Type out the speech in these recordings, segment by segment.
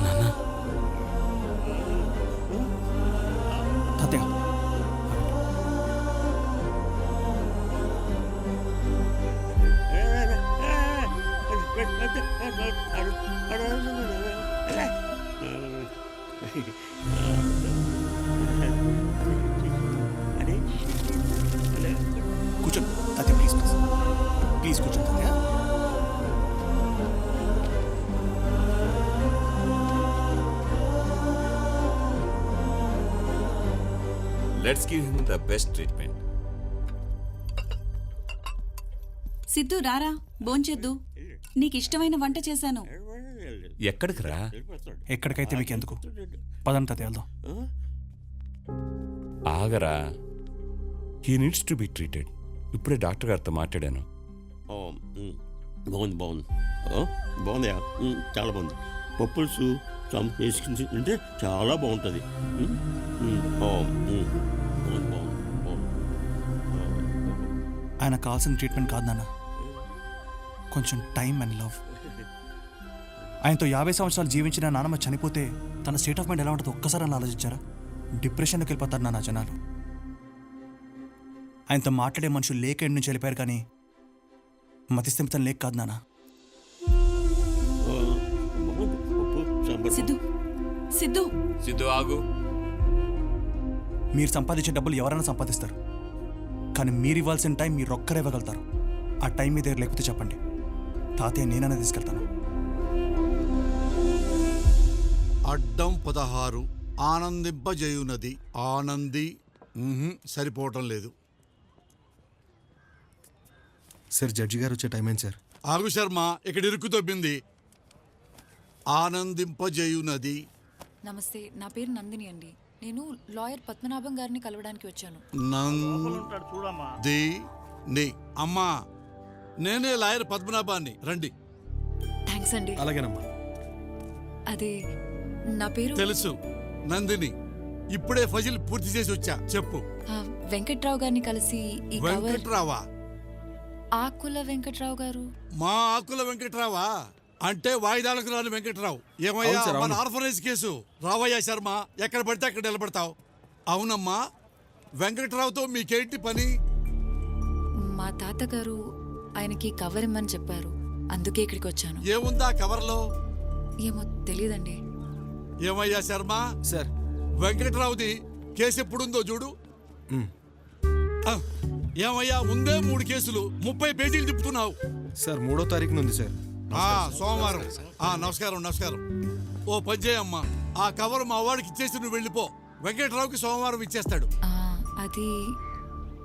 నాన్న తాతయ్య కూర్చోండి తాతయ్య ప్లీజ్ ప్లీజ్ ప్లీజ్ కూర్చోండి తాతయ్య. Let's give him the best treatment. Siddhu రారా భోంచేద్దు. నీకు ఇష్టమైన వంట చేశాను. ఎక్కడికి రా? ఎక్కడికైతే మీకు ఎందుకు, పదండి తాతయ్య వెళ్దాం. ఆగరా, he needs to be treated. ఇప్పుడే డాక్టర్ గారితో మాట్లాడాను. బాగుంది బాగుంది బాగుందయా, చాలా బాగుంది. పప్పులుసు వేసుకుని తింటే చాలా బాగుంటుంది. ఆయన కావాల్సిన ట్రీట్మెంట్ కాదు నాన్న, కొంచెం టైం అండ్ లవ్. ఆయనతో 50 సంవత్సరాలు జీవించిన నాన్నమ్మ చనిపోతే తన స్టేట్ ఆఫ్ మైండ్ ఎలా ఉంటుందో ఒక్కసారి అని ఆలోచించారా? డిప్రెషన్లోకి వెళ్ళిపోతారు నాన్న జనాలు. ఆయనతో మాట్లాడే మనుషులు లేక ఇంటి నుంచి వెళ్ళిపోయారు, కానీ మతిస్థిమితం లేక కాదు నాన్న. సిద్ధు సిద్ధు సిద్ధు ఆగు. మీరు సంపాదించే డబ్బులు ఎవరైనా సంపాదిస్తారు, కానీ మీరు ఇవ్వాల్సిన టైం మీరు ఒక్కరే ఇవ్వగలుగుతారు. ఆ టైం మీ దగ్గర లేకపోతే చెప్పండి, తాతయ్య నేననే తీసుకెళ్తాను. అడ్డం 16 ఆనందింపజేయునది. ఆనంది సరిపోవటం లేదు. సార్ జడ్జి గారు వచ్చే టైం ఏంటి సార్? ఆగు శర్మ, ఇక్కడ ఇరుక్కు తొబ్బింది. ఆనందింపజేయునది. నమస్తే, నా పేరు నందిని అండి. నేను లాయర్ పద్మనాభం గారిని కలవడానికి వచ్చాను. నందిని అమ్మా, నేనే లాయర్ పద్మనాభాన్ని, రండి. థ్యాంక్స్ అండి. అలాగేనమ్మా. అది నా పేరు తెలుసు, నందిని. ఇప్పుడే ఫజిల్ పూర్తి చేసి వచ్చా. చెప్పు. వెంకట్రావు గారిని కలిసి ఈ కవర్. వెంకట్రావా? ఆకుల వెంకట్రావు గారు. మా ఆకుల వెంకట్రావా అంటే వాయిదాలకు రాని వెంకట్రావు. ఏమయ్యా, మన ఆర్ఫనైజ్ కేసు. రావయ్యా శర్మ, ఎక్కడ పడితే అక్కడ నిలబడతావు. అవునమ్మా, వెంకట్రావుతో మీకేంటి పని? మా తాతగారు ఆయనకి కవర్ ఇమ్మని చెప్పారు, అందుకే ఇక్కడికి వచ్చాను. ఏముందా కవర్లో? ఏమో తెలీదండి. ఏమయ్యా శర్మ సార్, వెంకట్రావుది కేసు ఎప్పుడుందో చూడు. ఏమయ్యా, ఉందే 3 కేసులు, 30 పేజీలు తిప్పుతున్నావు. సార్ 3వ తారీఖున ఉంది సార్. సోమవారం. నమస్కారం నమస్కారం. ఓ పని చేయమ్మా, ఆ కవర్ మా వాడికి ఇచ్చేసి నువ్వు వెళ్ళిపో. వెంకట్రావుకి సోమవారం ఇచ్చేస్తాడు. అది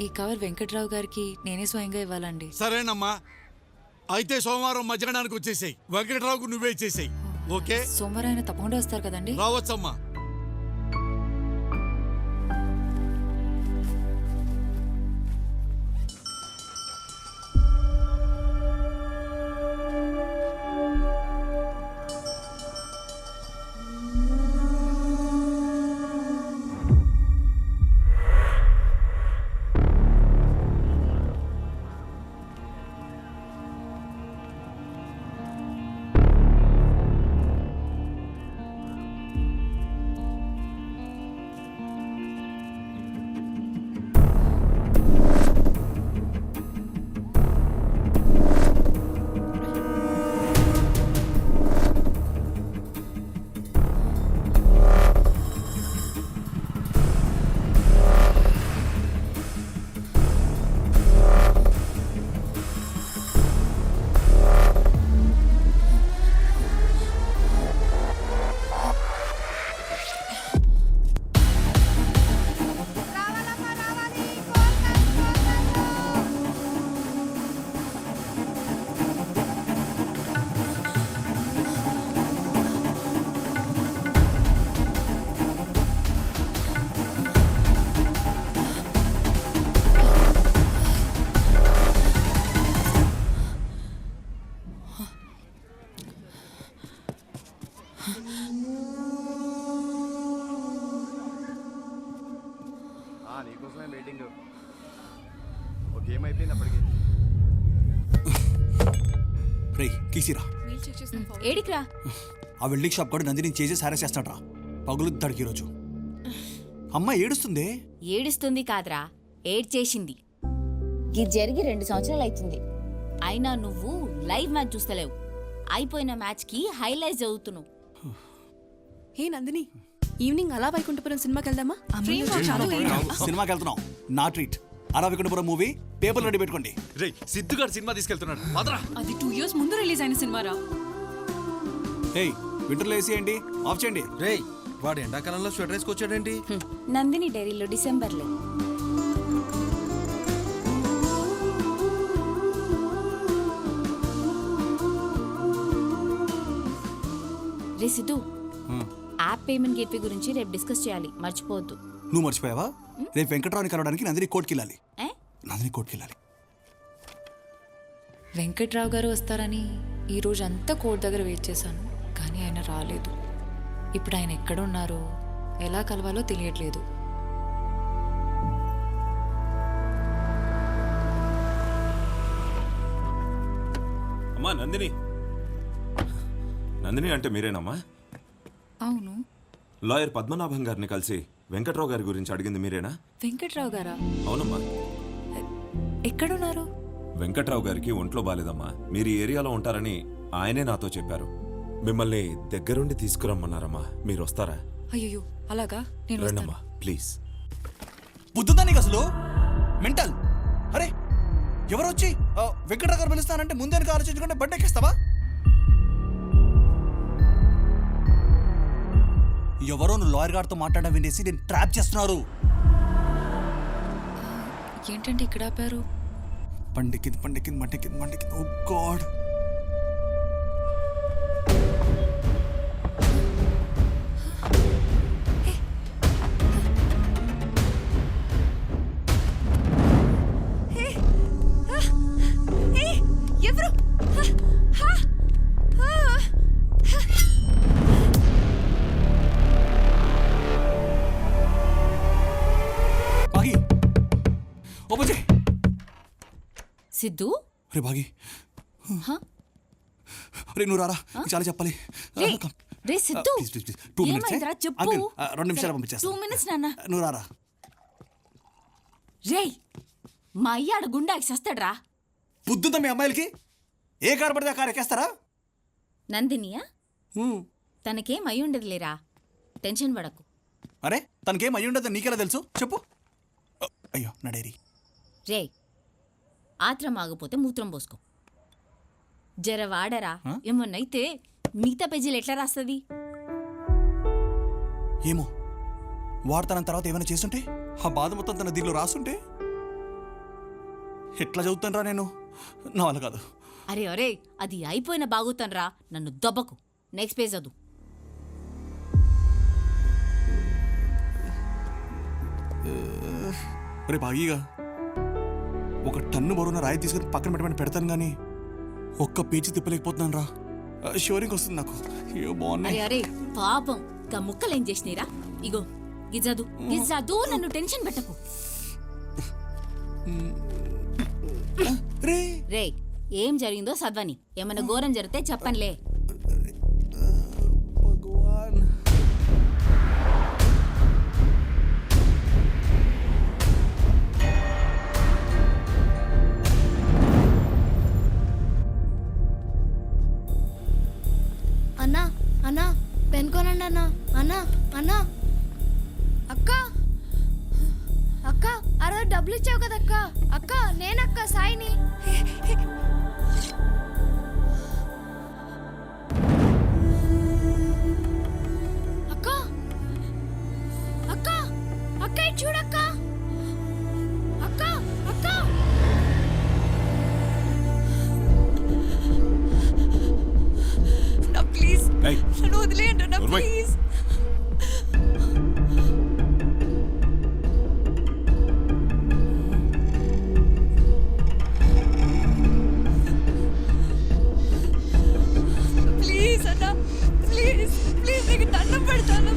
ఈ కవర్ వెంకట్రావు గారికి నేనే స్వయంగా ఇవ్వాలండి. సరేనమ్మా, అయితే సోమవారం మధ్యాహ్నానికి వచ్చేసాయి. వెంకట్రావుకు నువ్వే ఇచ్చేసాయి. ఓకే? సోమవారం ఆయన తప్పకుండా వస్తారు కదండి? రావచ్చమ్మా. నీకోసమే వెయిటింగ్. ఒక గేమ్ అయిపోయింది అప్పటికి. రేయ్ కీసిరా. ఏడికిరా? ఆ వెల్డింగ్ షాప్ కూడా నందిని చేసి సారే చేస్తాడు రా. పగులుతాడికి ఈరోజు. అమ్మ ఏడుస్తుందే. ఏడుస్తుంది కాదురా, ఏడ్చేసింది. ఇది జరిగి 2 సంవత్సరాలు అవుతుంది. అయినా నువ్వు లైవ్ మ్యాచ్ చూస్తలేవు. అయిపోయిన మ్యాచ్కి హైలైట్స్ చదువుతున్నావు. హే నందిని, ఈవినింగ్ అలా వైకుంఠపురం సినిమాకి వెళ్దామా? సినిమాకి వెళ్తున్నాం. నా ట్రీట్. అలా వికుంఠపురం మూవీ పేపర్ రెడీ పెట్టుకోండి. రే సిద్ధుగాడు సినిమా తీసుకెళ్తున్నాడు. మాత్రా అది 2 years ముందు రిలీజ్ అయిన సినిమారా. ఏయ్ వింటర్లో వేసేయండి, ఆఫ్ చేయండి. రే వాడు ఎండాకాలంలో స్వెటర్ వేసుకొచ్చాడేంటి? నందిని డైరీలో డిసెంబర్లో. రే సిద్ధు, యాప్ పేమెంట్ గేట్వే గురించి రేపు డిస్కస్ చేయాలి, మర్చిపోవద్దు. నువ్వు మర్చిపోయావా? రేపు వెంకట్రావుని కలవడానికి నందిని కోర్టుకి వెళ్ళాలి. ఏ? నందిని కోర్టుకి వెళ్ళాలి. వెంకట్రావు గారు వస్తారని ఈ రోజు అంతా కోర్టు దగ్గర వెయిట్ చేశాను, కానీ ఆయన రాలేదు. ఇప్పుడు ఆయన ఎక్కడున్నారో ఎలా కలవాలో తెలియట్లేదు. అమ్మా నందిని. నందిని అంటే మీరేనమ్మా? అవును. లాయర్ పద్మనాభం గారిని కలిసి వెంకట్రావు గారి గురించి అడిగింది మీరేనా? వెంకట్రావు గారా? అవునమ్మా. ఎక్కడున్నారు? వెంకట్రావు గారికి ఒంట్లో బాలేదమ్మా. మీరు ఈ ఏరియాలో ఉంటారని ఆయనే నాతో చెప్పారు. మిమ్మల్ని దగ్గరుండి తీసుకురమ్మన్నారమ్మా. మీరు వస్తారా? అయ్యో అలాగా, నేను వస్తాను. రండమ్మా ప్లీజ్. బుద్ధుందా నీకు అసలు? మెంటల్. అరే ఎవరు వచ్చి వెంకట్రావు గారు పిలుస్తానంటే ముందే ఆలోచించుకుంటే బండి ఎక్కిస్తావా? ఎవరో నువ్వు లాయర్ గారితో మాట్లాడడం వినేసి నేను ట్రాప్ చేస్తున్నారు. ఏంటంటే ఇక్కడ ఆపారు? పండికింది పండికింది మండికింది మండికింది. ఓ గాడ్. ఎవరు? బాగి ఓపెన్ చేయి. సిద్ధు, రే బాగి, రే నువ్వు రారా, చాలా చెప్పాలి. రే, రే Siddhu, please please please 2 minutes. ఏమైందిరా చెప్పు. 2 నిమిషాలు పంపించేస్తా. 2 minutes నాన్న. నువ్వు రారా. రేయ్, మా అయ్యాడ గుండాకి సస్తాడ్రా. బుద్ధుందా మీ అమ్మాయిలకి? ఏ కారు పడితే ఆ కారు ఎక్కేస్తారా? నందినియా? తనకేం అయి ఉండదు లేరా, టెన్షన్ పడకు. అరే తనకేం అయ్యి ఉండదు నీకెలా తెలుసు చెప్పు. అయ్యో నా డైరీ. రే, ఆత్రం ఆగిపోతే మూత్రం పోసుకో. జర వాడరా, ఏమన్నైతే మిగతా పేజీలు ఎట్లా రాస్తుంది? ఏమో వాడతాన తర్వాత ఏమైనా చేస్తుంటే, ఆ బాధ మొత్తం తన దీనిలో రాస్తుంటే ఎట్లా చదువుతాను రా నేను? నా వల్ల కాదు. అరే అరే, అది అయిపోయిన బాగుతానరా, నన్ను దెబ్బకు. నెక్స్ట్ పేజ్ చదువు. రే బాగీగా, 1 టన్ను బరువున రాయి తీసుకుని పక్కన పెట్టమని పెడతాను కానీ ఒక్క పేజీ తిప్పలేకపోతున్నాను రా. షోరింగ్ వస్తుంది నాకు. అయ్యో బాగున్నాయి. అరే అరే పాపం, గా ముక్కలేం చేసినీరా? ఇగో గిజదు గిజదు, నన్ను టెన్షన్ పెట్టకు. రే రే, ఏం జరిగిందో చదవని. ఏమైనా ఘోరం జరిగితే చెప్పనులే. భగవాన్. అన్నా అన్నా పెన్ కొనండి అన్నా. అన్నా అన్నా అక్క అక్క, అరే డబ్బులు ఇచ్చావు కదా అక్క. అక్క నేనక్క సాయిని. అక్క అక్క అక్క ఇటు చూడక్క. అక్క అక్క నా ప్లీజ్, ఏయ్, నన్ను వదిలేయండి నా ఉర్వై. ప్లీజ్. ప్లీజ్ అన్నా, ప్లీజ్ ప్లీజ్, నీకు దండం పెడతాను.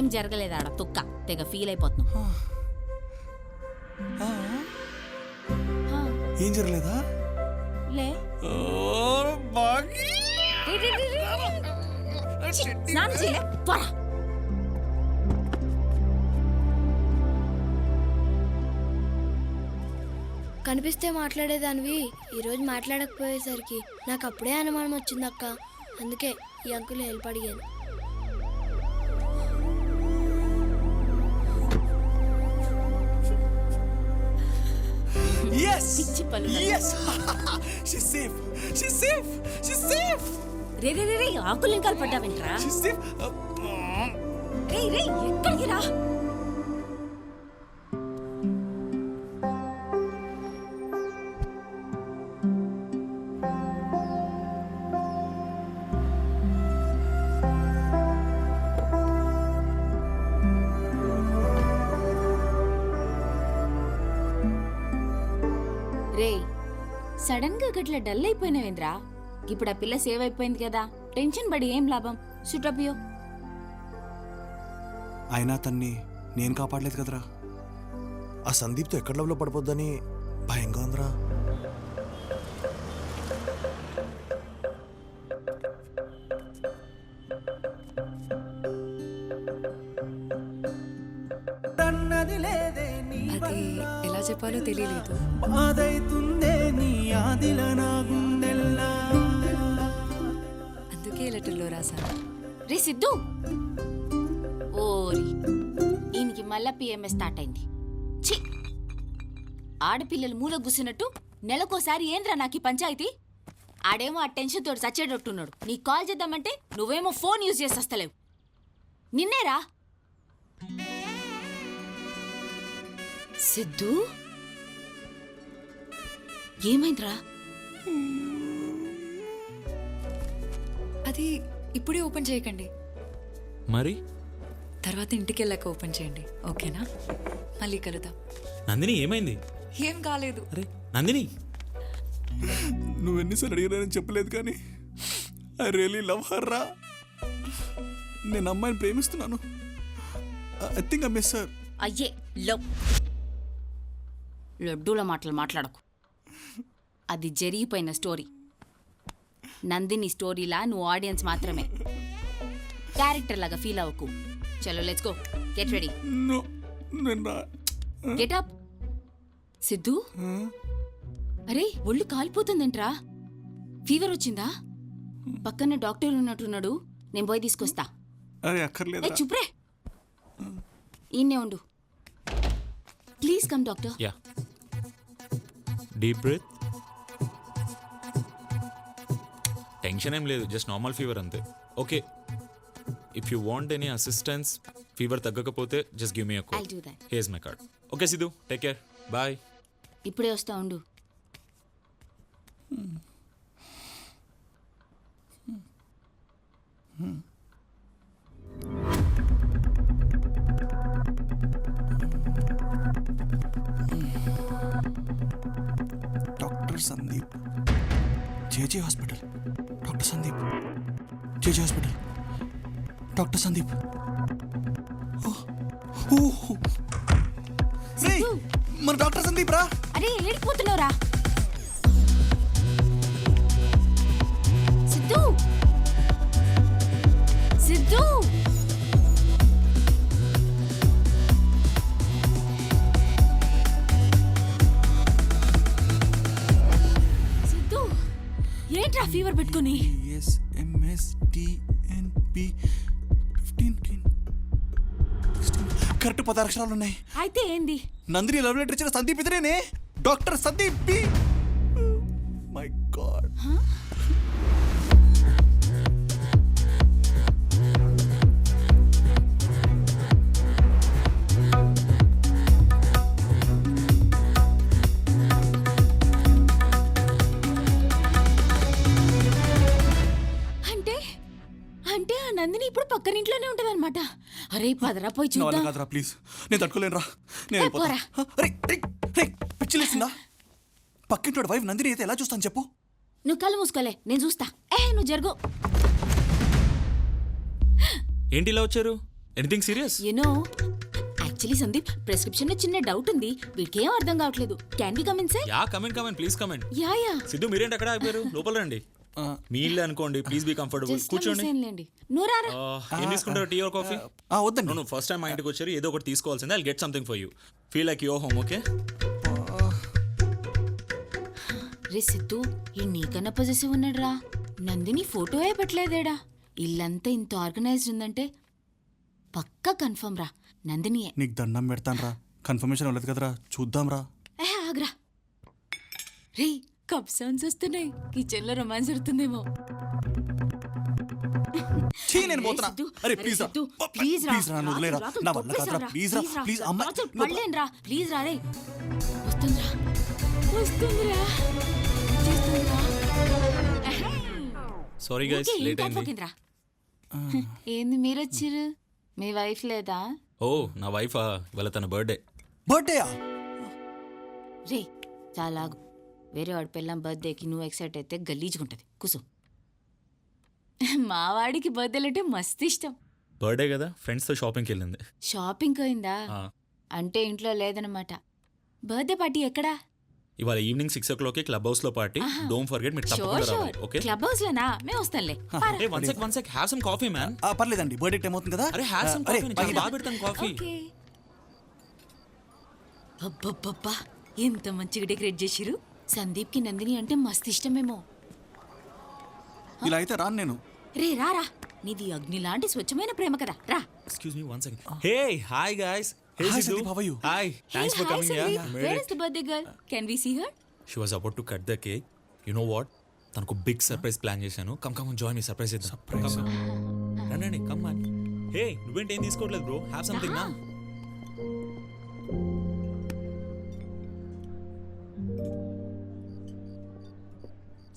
ఏం జరగలేదు ఆడ తుక్క తెగ ఫీల్ అయిపోతున్నావు. ఏం జరగలేదా? లే స్నానం చేయలే పోరా. కనిపిస్తే మాట్లాడేదానివి ఈరోజు మాట్లాడకపోయేసరికి నాకు అప్పుడే అనుమానం వచ్చింది అక్క. అందుకే ఈ అంకుల్ హెల్ప్ అడిగాను. Yes! పిచ్చి పళ్ళు. Yes! She's safe! She's safe! She's safe! రే రే రే రే ఆకులు ఇంకా పడ్డావేంట్రా? She's safe! రే రే ఎక్కడికి రా? రే సడన్ గా గట్ల డల్ అయిపోయినావేంద్రా? ఇప్పుడు ఆ పిల్ల సేవ్ అయిపోయింది కదా, టెన్షన్ పడి ఏం లాభం? సుటపియో. అయినా తన్ని నేను కాపాడలేదు కదరా. ఆ సందీప్తో ఎక్కడ లవ్లో పడిపోద్దని భయంగా ఉందిరా. అది ఎలా చెప్పాలో తెలియలేదు. అందుకే లెటర్లో రాశాను. రే సిద్ధు, ఓరి ఈయనకి మళ్ళా పిఎంఎస్ స్టార్ట్ అయింది. ఛీ, ఆడపిల్లలు మూల గుసినట్టు నెలకోసారి ఏంద్రా నాకు ఈ పంచాయతీ? ఆడేమో ఆ టెన్షన్ తోటి చచ్చేటట్టున్నాడు. నీకు కాల్ చేద్దామంటే నువ్వేమో ఫోన్ యూజ్ చేసి వస్తలేవు. నిన్నేరా సిద్ధు, ఏమైందిరా? అది ఇప్పుడే ఓపెన్ చేయకండి, మరి తర్వాత ఇంటికి వెళ్ళాక ఓపెన్ చేయండి. ఓకేనా? మళ్ళీ కలుద్దాం. నందిని ఏమైంది? ఏం కాలేదు. అరే నందిని, నువ్వు ఎన్నిసార్లు అడిగినానని చెప్పలేదు కానీ ఐ రియలీ లవ్ హర్ రా. నేను అమ్మాయిని ప్రేమిస్తున్నాను. I think I miss her. అయ్యే లడ్డూల మాటలు మాట్లాడకు. అది జరిగిపోయిన స్టోరీ. నందిని స్టోరీలా నువ్వు ఆడియన్స్ మాత్రమే. క్యారెక్టర్ లాగా ఫీల్ అవ్వకు. చలో let's go, get ready, no నేను రా. Get up. సిద్ధు, అరే ఒళ్ళు కాలిపోతుందేంట్రా? ఫీవర్ వచ్చిందా? పక్కన డాక్టర్ ఉన్నట్టున్నాడు, నేను పోయి తీసుకొస్తా. అరే అక్కర్లేదు. చుప్రే, ఈయన్నే ఉండు. Please come doctor. Yeah, deep breath. Tension ఏం లేదు, జస్ట్ నార్మల్ ఫీవర్ అంతే. Okay, if you want any assistance, fever తగ్గకపోతే just give me a call. I'll do that. Here's my card. Okay Siddhu, take care, bye. ఇప్పుడే వస్తా ఉండు. Doctor Sandeep, JJ hospital. Doctor Sandeep, JJ hospital. Doctor Sandeep. మన doctor Sandeep రా. అరే ఏడిపోతున్నావురా సిద్ధు? సిద్ధు, సిద్ధు ఏంట్రా fever పెట్టుకుని? Correct 10 అక్షరాలు ఉన్నాయి. అయితే ఏంది? నందిని లవ్ లెటర్ ఇచ్చిన సందీప్ ఇతనేనే, doctor Sandeep B. My god. అంటే అంటే ఆ నందిని ఇప్పుడు పక్కనింట్లోనే ఉంటదన్నమాట. అరే పదరా పోయి నా వల్ల చూద్దాం. కాదురా, ప్లీజ్. నేను తట్టుకోలేను రా. నేను ఏ, వెళ్ళిపోతా. పోరా. అరే, రేయ్, రేయ్, పిచ్చిలేసిందా? పక్కింటి వైఫ్ నందిని అయితే ఎలా చూస్తాను చెప్పు? నువ్వు కళ్ళు మూసుకోలే, నేను చూస్తా. నువ్వు జరుగు. ఏంటి ఇలా వచ్చారు? Anything serious? You know actually Sandeep prescription లో చిన్న డౌట్ ఉంది, వీడికి ఏం అర్థం కావట్లేదు. Can we come in sir? Yeah come in please come in. Yeah Siddhu మీరేంటి అక్కడ ఆగిపోయారు? లోపల రండి. మీ ఇల్లు అనుకోండి, ప్లీజ్ బీ కంఫర్టబుల్. కూర్చోండి. నువ్వు రారా. ఏం తీసుకుంటారు, టీ ఆర్ కాఫీ? వద్దండి. నువ్వు ఫస్ట్ టైం మా ఇంటికి వచ్చారు, ఏదో ఒకటి తీసుకోవాల్సిందే. I get something for you. Feel like your home. Okay? రే సిద్ధు, ఈ నీకన్నా పొజిటివ్ ఉన్నాడు రా. నందిని ఫోటోయే పెట్టలేదేడా. ఇల్లంతా ఇంత ఆర్గనైజ్డ్ ఉందంటే పక్కా కన్ఫర్మ్ రా, నందినియే. నీకు దండం పెడతాను రా, కన్ఫర్మేషన్ అవ్వలేదు కదరా, చూద్దాం రా. ఆగ్రా. రే కప్ సౌండ్స్ వస్తున్నాయి, కిచెన్ లో రొమాన్స్ జరుగుతుందేమో. ఛీ, నేను పోతున్నా. సిద్ధు, అరే అరే ప్లీజ్ రా, సిద్ధు, ప్లీజ్ రా. ప్లీజ్ రా, నువ్వు వదిలేరా. నా వల్ల కాదురా, ప్లీజ్ రా, ప్లీజ్ అమ్మ. పడలేను రా, ప్లీజ్ రా. రే వస్తుందిరా, వస్తుందిరా, వచ్చేస్తుందిరా. సారీ గైస్, ఓకే, లేట్ ఇంకా అయింది. పోకిందిరా. ఏంది మీరు వచ్చిర్రు? మీ వైఫ్ లేదా? ఓ నా వైఫా, ఇవాళ తన బర్త్డే. బర్త్డేయా? రే చాలా ఆగు. వేరే వాడి పిల్లం బర్త్డేకి నువ్వు ఎక్సైట్ అయితే గలీజ్గుంటది. కూసు. మా వాడికి బర్త్డేలు అంటే మస్తు ఇష్టం. బర్త్డే కదా, ఫ్రెండ్స్తో షాపింగ్కి వెళ్ళింది. షాపింగ్ అయిందా? ఆ, అంటే ఇంట్లో లేదనమాట. బర్త్డే పార్టీ ఎక్కడా? ఇవాళ ఈవినింగ్ 6 o'clock క్లబ్ హౌస్ లో పార్టీ. డోంట్ ఫర్గెట్, మీరు షోర్ తప్పకుండా షోర్. రావాలి. ఓకే? క్లబ్ హౌస్ లోనా? మేము వస్తాంలే. A one sec have some coffee man. పర్లేదండి, బర్త్డే టైం అవుతుంది కదా. అరే హ్యావ్ సమ్ అరే, కాఫీ, నేను బాగా పెడతాను కాఫీ. ఓకే. అబ్బబ్బబ్బా, ఎంత మంచిగా డెకరేట్ చేసిరు. సందీప్ కి నందిని అంటే మస్తు ఇష్టమేమో. ఇలా అయితే రాను నేను. రే రారా, నీది అగ్ని లాంటి స్వచ్ఛమైన ప్రేమ కదా, రా. Excuse me 1 second. Hey hi guys. Hey Hi, Siddhu. Sandeep, how are you? Hi, thanks for coming here. Where is the birthday girl? Can we see her? She was about to cut the cake. You know what, తనకు big surprise plan చేశాను. Come join me, surprise ఇద్దాం. Surprise? రండి, come on. హే నువ్వేంటి ఏం తీసుకోవట్లేదు bro? Have something నా.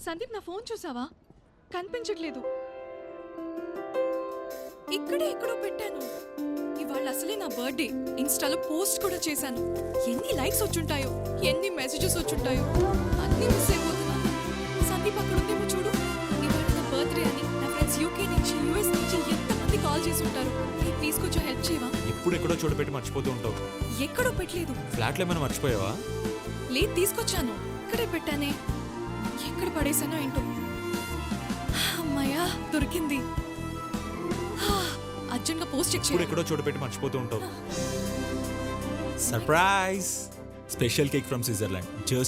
సందీప్, నా phone చూసావా? కనిపించట్లేదు. ఇక్కడే ఎక్కడో పెట్టాను. ఇవాళ అసలే నా బర్త్డే. ఇన్స్టాలో పోస్ట్ కూడా చేశాను. ఎన్ని లైక్స్ వచ్చుంటాయో, ఎన్ని మెసేజెస్ వచ్చుంటాయో, అన్నీ మిస్ అయిపోతున్నాను. సందీప్ అక్కడ ఉందేమో చూడు. ఇవాళ నా బర్త్డే అని నా ఫ్రెండ్స్ యూకే నుంచి, యూఎస్ నుంచి ఎంతమంది కాల్ చేసి ఉంటారు. ప్లీజ్ కొంచెం హెల్ప్ చేయవా? ఎప్పుడు ఎక్కడో చోటు పెట్టి మర్చిపోతూ ఉంటావు. ఎక్కడో పెట్టలేదు. ఫ్లాట్లో ఏమైనా మర్చిపోయావా? లేదు, తీసుకొచ్చాను. ఇక్కడే పెట్టానే. ఎక్కడ పడేసానో ఏంటో. అమ్మాయ్యా, దొరికింది. అర్జెంట్గా పోస్ట్ చెక్ ఎప్పుడు చేయాలి. ఎక్కడో చోటు పెట్టి మర్చిపోతూ ఉంటావు. Surprise! Special cake from Switzerland, just